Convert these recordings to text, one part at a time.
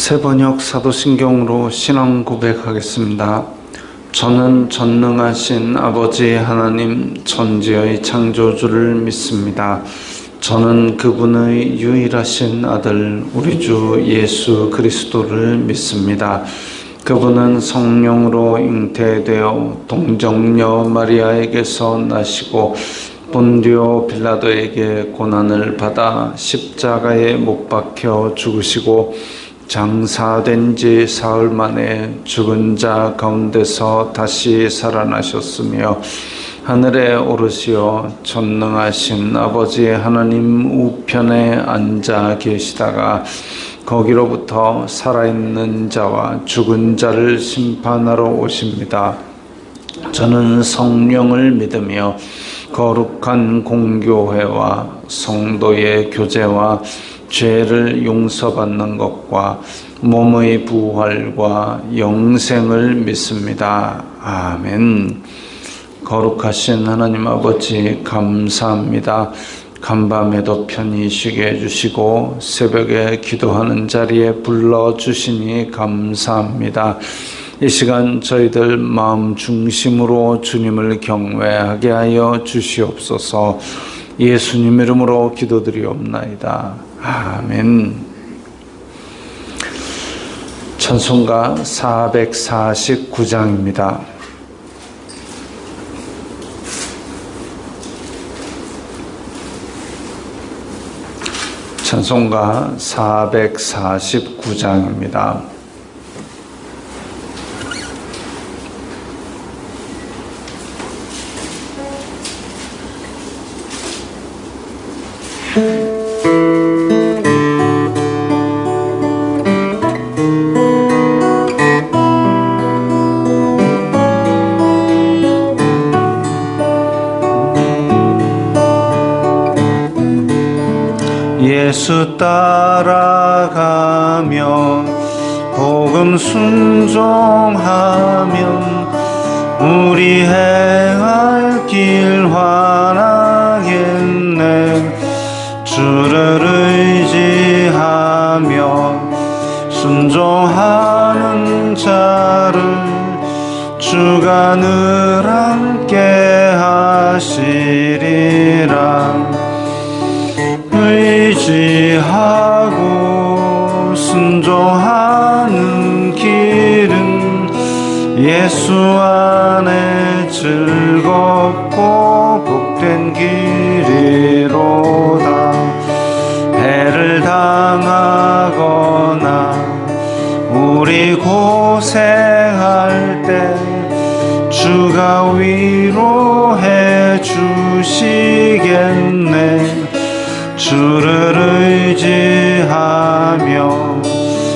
새번역 사도신경으로 신앙 고백하겠습니다. 저는 전능하신 아버지 하나님 천지의 창조주를 믿습니다. 저는 그분의 유일하신 아들 우리 주 예수 그리스도를 믿습니다. 그분은 성령으로 잉태되어 동정녀 마리아에게서 나시고 본디오 빌라도에게 고난을 받아 십자가에 못 박혀 죽으시고 장사된 지 사흘 만에 죽은 자 가운데서 다시 살아나셨으며 하늘에 오르시어 전능하신 아버지 하나님 우편에 앉아 계시다가 거기로부터 살아있는 자와 죽은 자를 심판하러 오십니다. 저는 성령을 믿으며 거룩한 공교회와 성도의 교제와 죄를 용서받는 것과 몸의 부활과 영생을 믿습니다. 아멘. 거룩하신 하나님 아버지 감사합니다. 간밤에도 편히 쉬게 해주시고 새벽에 기도하는 자리에 불러주시니 감사합니다. 이 시간 저희들 마음 중심으로 주님을 경외하게 하여 주시옵소서. 예수님 이름으로 기도드리옵나이다. 아멘. 찬송가 449장입니다. 찬송가 449장입니다. 예수 따라가면 복음 순종하면 우리 행할 길 환하겠네. 주를 의지하면 순종하는 자를 주가 늘 함께 하시리라. 의지하고 순종하는 길은 예수 안에 즐겁고 복된 길이로다. 배를 당하거나 우리 고생할 때 주가 위로해 주시겠네. 주를 의지하며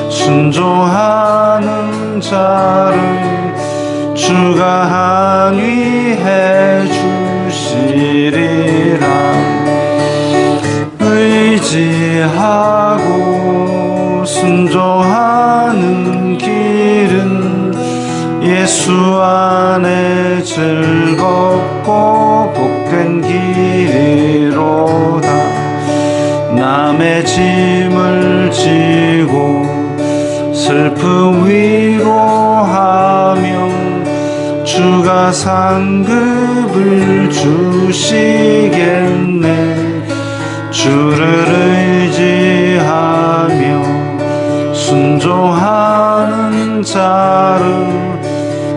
순종하는 자를 주가 안위해 주시리라. 의지하고 순종하는 길은 예수 안에 즐겁고 복된 길이로다. 남의 짐을 지고 슬픔 위로하며 주가 상급을 주시겠네. 주를 의지하며 순종하는 자를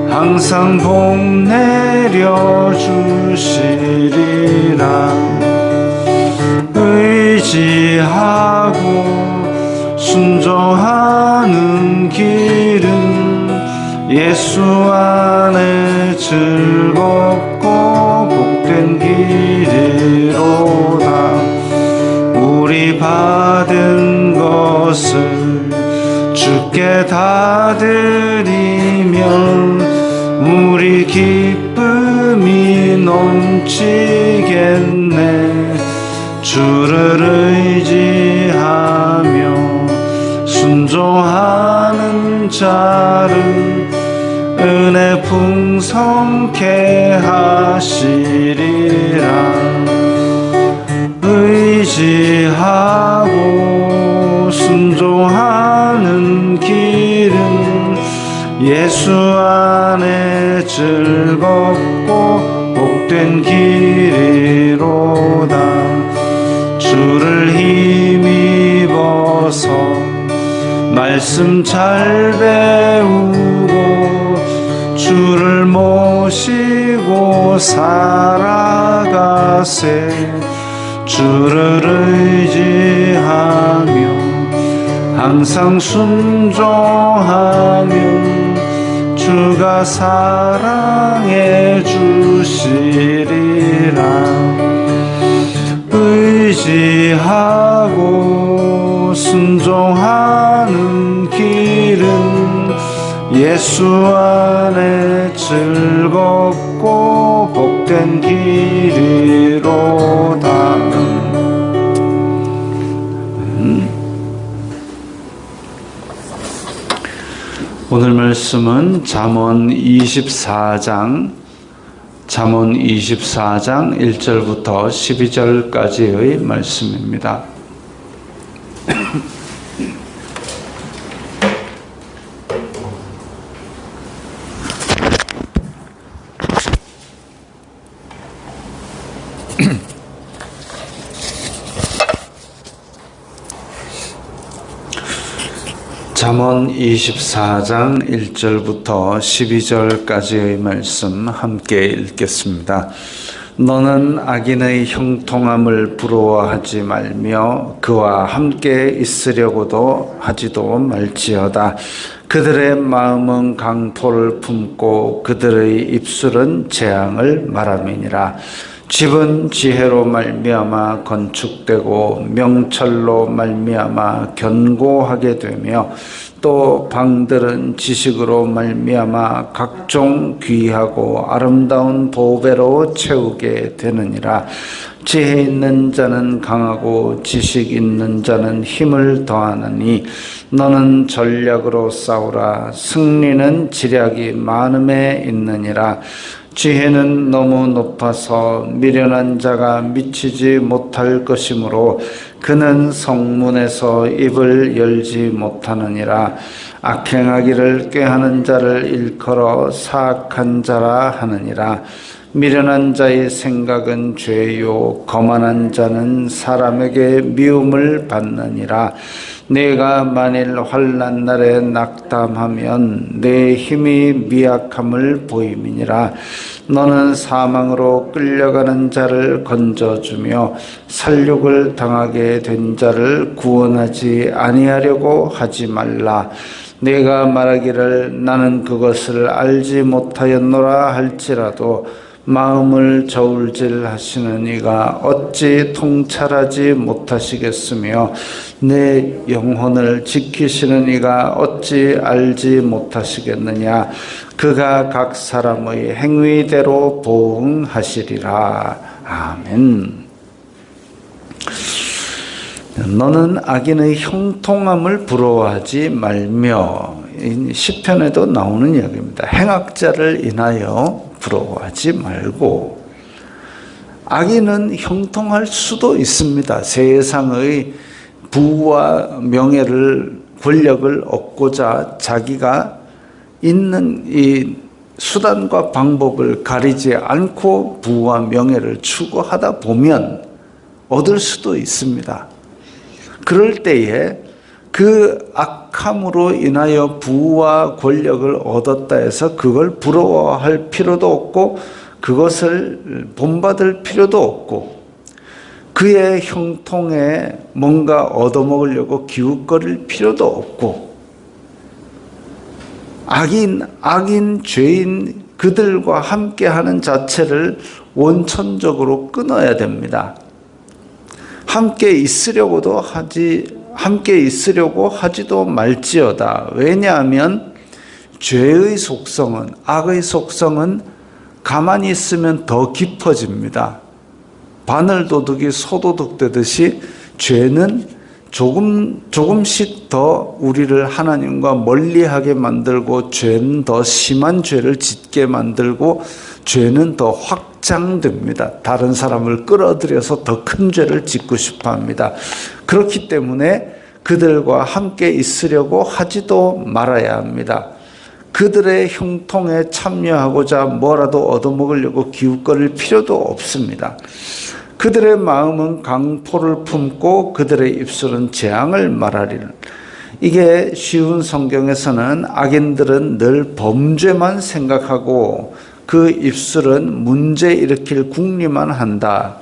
항상 복 내려 주시리라. 의지하고 순종하는 길은 예수 안에 즐겁고 복된 길이로다. 우리 받은 것을 주께 다 드리면 우리 기쁨이 넘치겠네. 주를 의지하며 순종하는 자를 은혜 풍성케 하시리라. 의지하고 순종하는 길 예수 안에 즐겁고 복된 길이로다. 주를 힘입어서 말씀 잘 배우고 주를 모시고 살아가세. 주를 의지하며 항상 순종하며 주가 사랑해 주시리라. 의지하고 순종하는 길은 예수 안에 즐겁고 복된 길이로다. 오늘 말씀은 잠언 24장 1절부터 12절까지의 말씀입니다. 잠언 24장 1절부터 12절까지의 말씀 함께 읽겠습니다. 너는 악인의 형통함을 부러워하지 말며 그와 함께 있으려고도 하지도 말지어다. 그들의 마음은 강포를 품고 그들의 입술은 재앙을 말함이니라. 집은 지혜로 말미암아 건축되고 명철로 말미암아 견고하게 되며 또 방들은 지식으로 말미암아 각종 귀하고 아름다운 보배로 채우게 되느니라. 지혜 있는 자는 강하고 지식 있는 자는 힘을 더하느니 너는 전략으로 싸우라. 승리는 지략이 많음에 있느니라. 지혜는 너무 높아서 미련한 자가 미치지 못할 것이므로 그는 성문에서 입을 열지 못하느니라. 악행하기를 꾀하는 자를 일컬어 사악한 자라 하느니라. 미련한 자의 생각은 죄요 거만한 자는 사람에게 미움을 받느니라. 내가 만일 환난 날에 낙담하면 내 힘이 미약함을 보임이니라. 너는 사망으로 끌려가는 자를 건져주며 살육을 당하게 된 자를 구원하지 아니하려고 하지 말라. 내가 말하기를 나는 그것을 알지 못하였노라 할지라도 마음을 저울질 하시는 이가 어찌 통찰하지 못하시겠으며 내 영혼을 지키시는 이가 어찌 알지 못하시겠느냐. 그가 각 사람의 행위대로 보응하시리라. 아멘. 너는 악인의 형통함을 부러워하지 말며, 시편에도 나오는 이야기입니다. 행악자를 인하여 부러워하지 말고. 악인은 형통할 수도 있습니다. 세상의 부와 명예를, 권력을 얻고자 자기가 있는 이 수단과 방법을 가리지 않고 부와 명예를 추구하다 보면 얻을 수도 있습니다. 그럴 때에 그 악함으로 인하여 부와 권력을 얻었다 해서 그걸 부러워할 필요도 없고 그것을 본받을 필요도 없고 그의 형통에 뭔가 얻어먹으려고 기웃거릴 필요도 없고 악인, 죄인 그들과 함께하는 자체를 원천적으로 끊어야 됩니다. 함께 있으려고 하지도 말지어다. 왜냐하면 죄의 속성은, 악의 속성은 가만히 있으면 더 깊어집니다. 바늘도둑이 소도둑 되듯이 죄는 조금씩 더 우리를 하나님과 멀리하게 만들고 죄는 더 심한 죄를 짓게 만들고 죄는 더 확장됩니다. 다른 사람을 끌어들여서 더 큰 죄를 짓고 싶어 합니다. 그렇기 때문에 그들과 함께 있으려고 하지도 말아야 합니다. 그들의 형통에 참여하고자 뭐라도 얻어먹으려고 기웃거릴 필요도 없습니다. 그들의 마음은 강포를 품고 그들의 입술은 재앙을 말하리라. 이게 쉬운 성경에서는 악인들은 늘 범죄만 생각하고 그 입술은 문제 일으킬 궁리만 한다.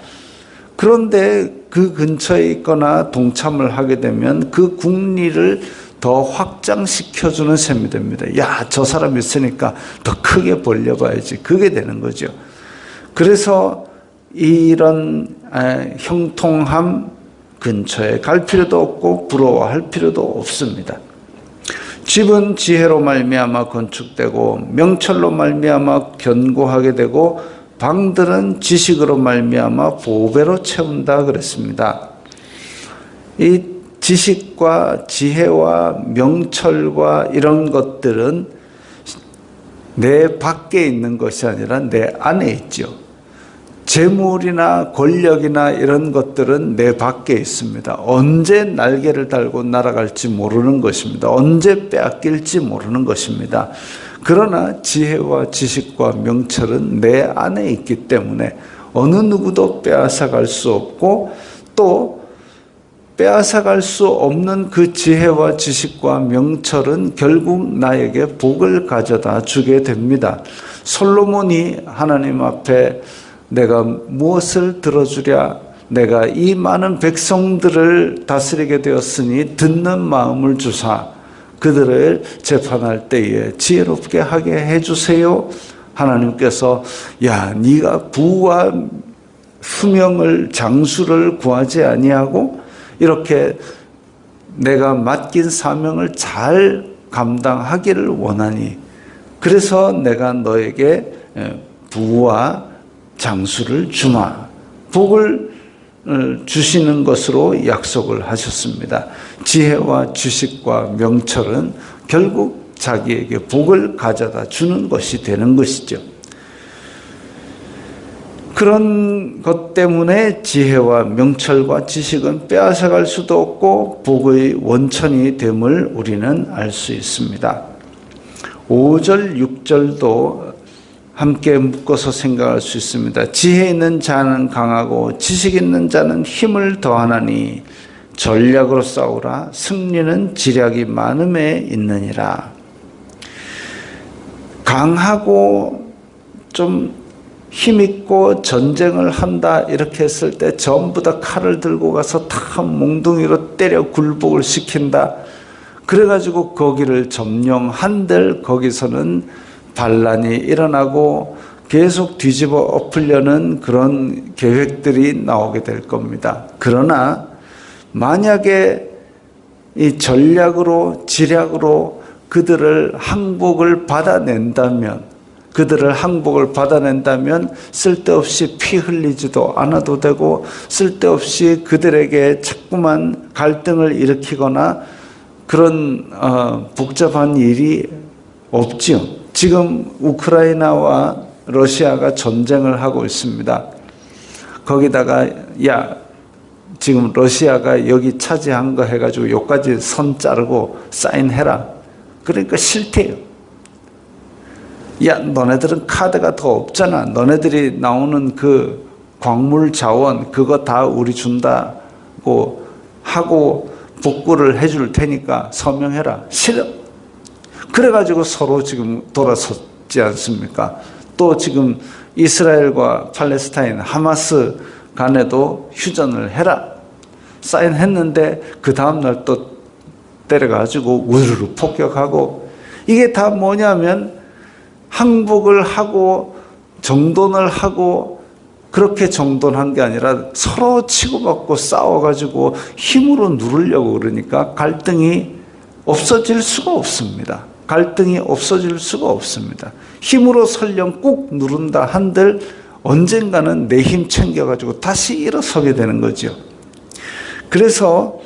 그런데 그 근처에 있거나 동참을 하게 되면 그 궁리를 더 확장시켜주는 셈이 됩니다. 야, 저 사람 있으니까 더 크게 벌려봐야지. 그게 되는 거죠. 그래서 이런 형통함 근처에 갈 필요도 없고 부러워할 필요도 없습니다. 집은 지혜로 말미암아 건축되고 명철로 말미암아 견고하게 되고 방들은 지식으로 말미암아 보배로 채운다 그랬습니다. 이 지식과 지혜와 명철과 이런 것들은 내 밖에 있는 것이 아니라 내 안에 있죠. 재물이나 권력이나 이런 것들은 내 밖에 있습니다. 언제 날개를 달고 날아갈지 모르는 것입니다. 언제 빼앗길지 모르는 것입니다. 그러나 지혜와 지식과 명철은 내 안에 있기 때문에 어느 누구도 빼앗아갈 수 없고 또 빼앗아갈 수 없는 그 지혜와 지식과 명철은 결국 나에게 복을 가져다 주게 됩니다. 솔로몬이 하나님 앞에 내가 무엇을 들어주랴? 내가 이 많은 백성들을 다스리게 되었으니 듣는 마음을 주사 그들을 재판할 때에 지혜롭게 하게 해주세요. 하나님께서 야, 네가 부와 수명을 장수를 구하지 아니하고 이렇게 내가 맡긴 사명을 잘 감당하기를 원하니 그래서 내가 너에게 부와 장수를 주마. 복을 주시는 것으로 약속을 하셨습니다. 지혜와 지식과 명철은 결국 자기에게 복을 가져다 주는 것이 되는 것이죠. 그런 것 때문에 지혜와 명철과 지식은 빼앗아갈 수도 없고 복의 원천이 됨을 우리는 알 수 있습니다. 5절, 6절도 함께 묶어서 생각할 수 있습니다. 지혜 있는 자는 강하고 지식 있는 자는 힘을 더하나니 전략으로 싸우라. 승리는 지략이 많음에 있느니라. 강하고 좀 힘있고 전쟁을 한다 이렇게 했을 때 전부 다 칼을 들고 가서 다 몽둥이로 때려 굴복을 시킨다. 그래가지고 거기를 점령한들 거기서는 반란이 일어나고 계속 뒤집어 엎으려는 그런 계획들이 나오게 될 겁니다. 그러나 만약에 이 전략으로 지략으로 그들을 항복을 받아낸다면 쓸데없이 피 흘리지도 않아도 되고 쓸데없이 그들에게 자꾸만 갈등을 일으키거나 그런 복잡한 일이 없지요. 지금 우크라이나와 러시아가 전쟁을 하고 있습니다. 거기다가 야 지금 러시아가 여기 차지한 거 해가지고 여기까지 선 자르고 사인해라. 그러니까 싫대요. 야 너네들은 카드가 더 없잖아. 너네들이 나오는 그 광물 자원 그거 다 우리 준다고 하고 복구를 해줄 테니까 서명해라. 싫어. 그래가지고 서로 지금 돌아섰지 않습니까? 또 지금 이스라엘과 팔레스타인 하마스 간에도 휴전을 해라. 사인했는데 그 다음날 또 때려가지고 우르르 폭격하고 이게 다 뭐냐면 항복을 하고 정돈을 하고 그렇게 정돈한 게 아니라 서로 치고받고 싸워가지고 힘으로 누르려고 그러니까 갈등이 없어질 수가 없습니다. 갈등이 없어질 수가 없습니다. 힘으로 설령 꾹 누른다 한들 언젠가는 내 힘 챙겨가지고 다시 일어서게 되는 거죠. 그래서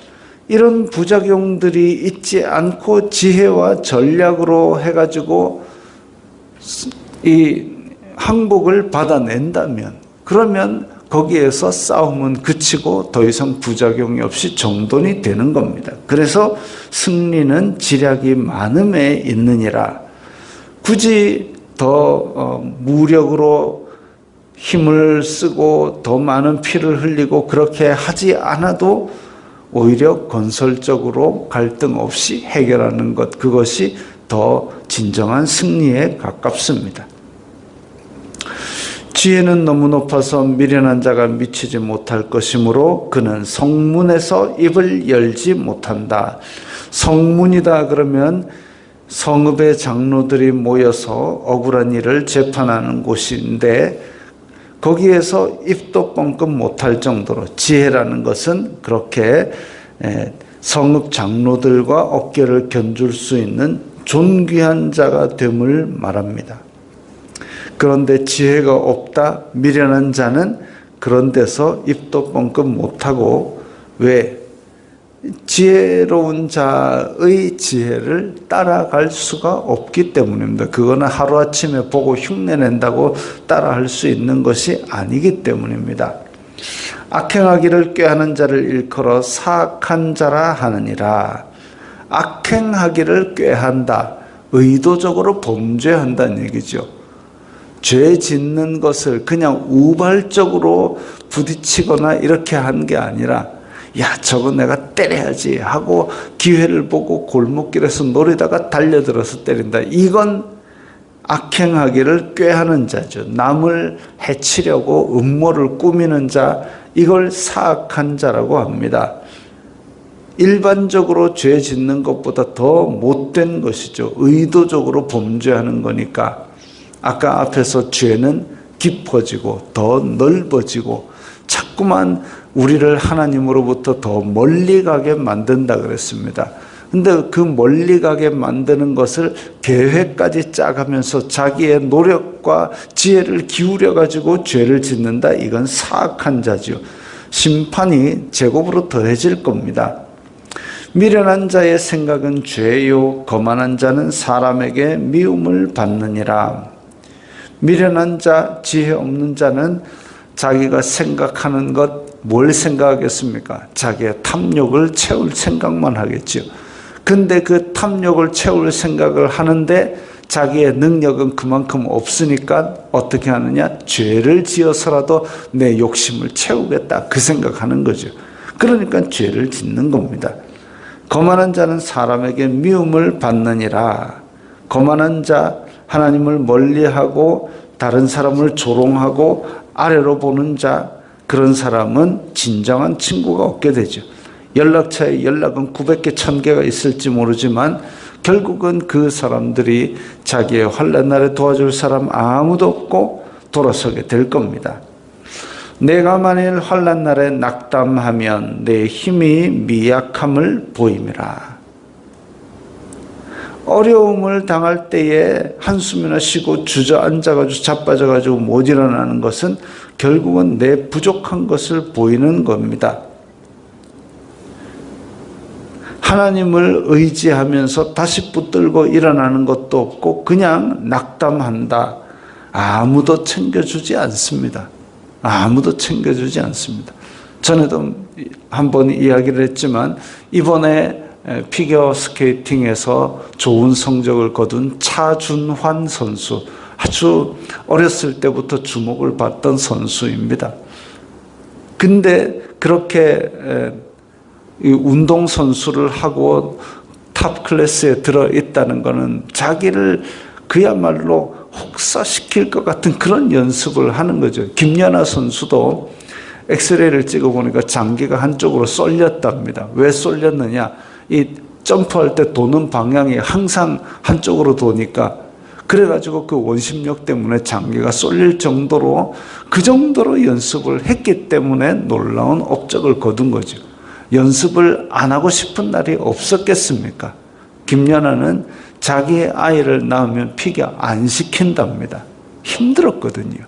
이런 부작용들이 있지 않고 지혜와 전략으로 해가지고 이 항복을 받아낸다면 그러면 거기에서 싸움은 그치고 더 이상 부작용이 없이 정돈이 되는 겁니다. 그래서 승리는 지략이 많음에 있느니라. 굳이 더 무력으로 힘을 쓰고 더 많은 피를 흘리고 그렇게 하지 않아도 오히려 건설적으로 갈등 없이 해결하는 것, 그것이 더 진정한 승리에 가깝습니다. 지혜는 너무 높아서 미련한 자가 미치지 못할 것이므로 그는 성문에서 입을 열지 못한다. 성문이다 그러면 성읍의 장로들이 모여서 억울한 일을 재판하는 곳인데 거기에서 입도 뻥끗 못할 정도로 지혜라는 것은 그렇게 성읍 장로들과 어깨를 견줄 수 있는 존귀한 자가 됨을 말합니다. 그런데 지혜가 없다, 미련한 자는 그런 데서 입도 뻥끗 못하고, 왜? 지혜로운 자의 지혜를 따라갈 수가 없기 때문입니다. 그거는 하루아침에 보고 흉내낸다고 따라할 수 있는 것이 아니기 때문입니다. 악행하기를 꾀하는 자를 일컬어 사악한 자라 하느니라. 악행하기를 꾀한다, 의도적으로 범죄한다는 얘기죠. 죄 짓는 것을 그냥 우발적으로 부딪히거나 이렇게 한 게 아니라, 야, 저거 내가 때려야지 하고 기회를 보고 골목길에서 노리다가 달려들어서 때린다. 이건 악행하기를 꾀하는 자죠. 남을 해치려고 음모를 꾸미는 자, 이걸 사악한 자라고 합니다. 일반적으로 죄 짓는 것보다 더 못된 것이죠. 의도적으로 범죄하는 거니까. 아까 앞에서 죄는 깊어지고 더 넓어지고 자꾸만 우리를 하나님으로부터 더 멀리 가게 만든다 그랬습니다. 근데 그 멀리 가게 만드는 것을 계획까지 짜가면서 자기의 노력과 지혜를 기울여 가지고 죄를 짓는다. 이건 사악한 자죠. 심판이 제곱으로 더해질 겁니다. 미련한 자의 생각은 죄요, 거만한 자는 사람에게 미움을 받느니라. 미련한 자, 지혜 없는 자는 자기가 생각하는 것, 뭘 생각하겠습니까? 자기의 탐욕을 채울 생각만 하겠죠. 근데 그 탐욕을 채울 생각을 하는데 자기의 능력은 그만큼 없으니까 어떻게 하느냐? 죄를 지어서라도 내 욕심을 채우겠다, 그 생각하는 거죠. 그러니까 죄를 짓는 겁니다. 거만한 자는 사람에게 미움을 받느니라. 거만한 자, 하나님을 멀리하고 다른 사람을 조롱하고 아래로 보는 자, 그런 사람은 진정한 친구가 없게 되죠. 연락처에 연락은 900개, 1000개가 있을지 모르지만 결국은 그 사람들이 자기의 환난 날에 도와줄 사람 아무도 없고 돌아서게 될 겁니다. 내가 만일 환난 날에 낙담하면 내 힘이 미약함을 보임이라. 어려움을 당할 때에 한숨이나 쉬고 주저앉아가지고 자빠져가지고 못 일어나는 것은 결국은 내 부족한 것을 보이는 겁니다. 하나님을 의지하면서 다시 붙들고 일어나는 것도 없고 그냥 낙담한다. 아무도 챙겨주지 않습니다. 아무도 챙겨주지 않습니다. 전에도 한번 이야기를 했지만 이번에 피겨 스케이팅에서 좋은 성적을 거둔 차준환 선수, 아주 어렸을 때부터 주목을 받던 선수입니다. 근데 그렇게 운동선수를 하고 탑 클래스에 들어있다는 것은 자기를 그야말로 혹사시킬 것 같은 그런 연습을 하는 거죠. 김연아 선수도 엑스레이를 찍어보니까 장기가 한쪽으로 쏠렸답니다. 왜 쏠렸느냐? 이 점프할 때 도는 방향이 항상 한쪽으로 도니까, 그래가지고 그 원심력 때문에 장기가 쏠릴 정도로, 그 정도로 연습을 했기 때문에 놀라운 업적을 거둔 거죠. 연습을 안 하고 싶은 날이 없었겠습니까? 김연아는 자기의 아이를 낳으면 피겨 안 시킨답니다. 힘들었거든요.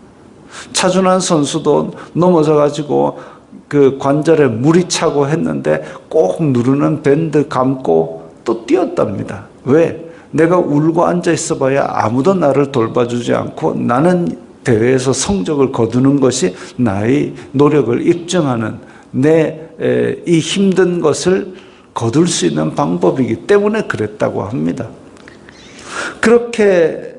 차준환 선수도 넘어져가지고 그 관절에 물이 차고 했는데 꼭 누르는 밴드 감고 또 뛰었답니다. 왜? 내가 울고 앉아 있어 봐야 아무도 나를 돌봐주지 않고 나는 대회에서 성적을 거두는 것이 나의 노력을 입증하는 이 힘든 것을 거둘 수 있는 방법이기 때문에 그랬다고 합니다. 그렇게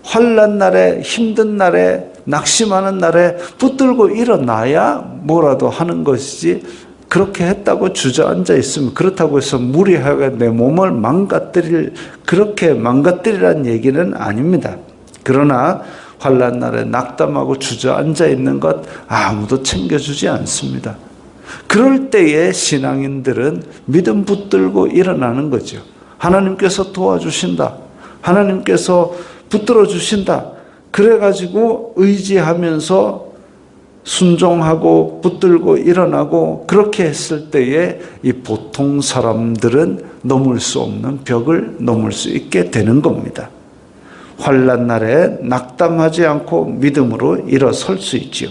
환난 날에, 힘든 날에, 낙심하는 날에 붙들고 일어나야 뭐라도 하는 것이지, 그렇게 했다고 주저앉아 있으면, 그렇다고 해서 무리하게 내 몸을 그렇게 망가뜨리라는 얘기는 아닙니다. 그러나 환난 날에 낙담하고 주저앉아 있는 것 아무도 챙겨주지 않습니다. 그럴 때에 신앙인들은 믿음 붙들고 일어나는 거죠. 하나님께서 도와주신다. 하나님께서 붙들어 주신다. 그래가지고 의지하면서 순종하고 붙들고 일어나고, 그렇게 했을 때에 이 보통 사람들은 넘을 수 없는 벽을 넘을 수 있게 되는 겁니다. 환난 날에 낙담하지 않고 믿음으로 일어설 수 있지요.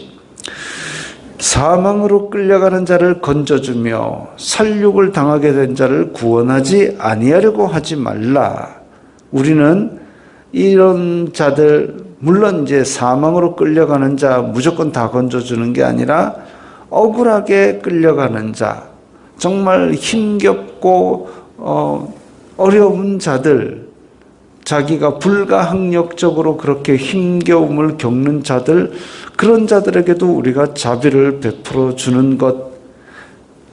사망으로 끌려가는 자를 건져주며 살육을 당하게 된 자를 구원하지 아니하려고 하지 말라. 우리는 이런 자들, 물론 이제 사망으로 끌려가는 자 무조건 다 건져주는 게 아니라 억울하게 끌려가는 자, 정말 힘겹고 어려운 자들, 자기가 불가항력적으로 그렇게 힘겨움을 겪는 자들, 그런 자들에게도 우리가 자비를 베풀어 주는 것,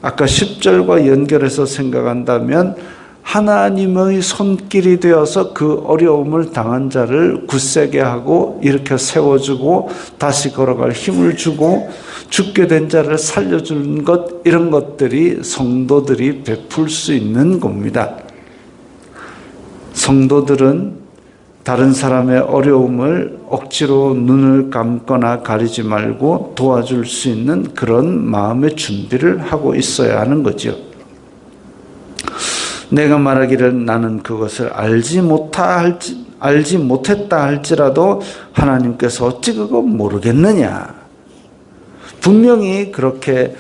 아까 10절과 연결해서 생각한다면 하나님의 손길이 되어서 그 어려움을 당한 자를 굳세게 하고 일으켜 세워주고 다시 걸어갈 힘을 주고 죽게 된 자를 살려주는 것, 이런 것들이 성도들이 베풀 수 있는 겁니다. 성도들은 다른 사람의 어려움을 억지로 눈을 감거나 가리지 말고 도와줄 수 있는 그런 마음의 준비를 하고 있어야 하는 거죠. 내가 말하기를 나는 그것을 알지 못했다 할지라도 하나님께서 어찌 그거 모르겠느냐. 분명히 그렇게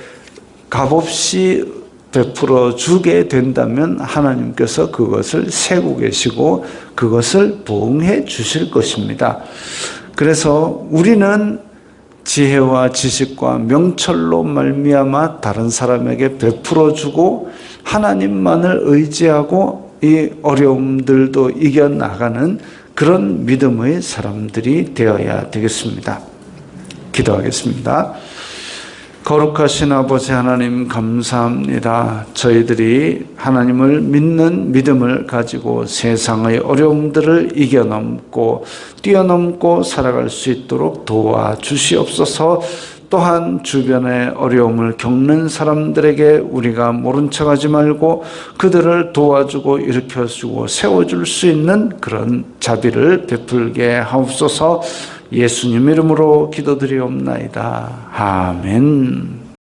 값없이 베풀어 주게 된다면 하나님께서 그것을 세고 계시고 그것을 보응해 주실 것입니다. 그래서 우리는 지혜와 지식과 명철로 말미암아 다른 사람에게 베풀어 주고 하나님만을 의지하고 이 어려움들도 이겨나가는 그런 믿음의 사람들이 되어야 되겠습니다. 기도하겠습니다. 거룩하신 아버지 하나님, 감사합니다. 저희들이 하나님을 믿는 믿음을 가지고 세상의 어려움들을 이겨넘고 뛰어넘고 살아갈 수 있도록 도와주시옵소서. 또한 주변의 어려움을 겪는 사람들에게 우리가 모른 척하지 말고 그들을 도와주고 일으켜주고 세워줄 수 있는 그런 자비를 베풀게 하옵소서. 예수님 이름으로 기도드리옵나이다. 아멘.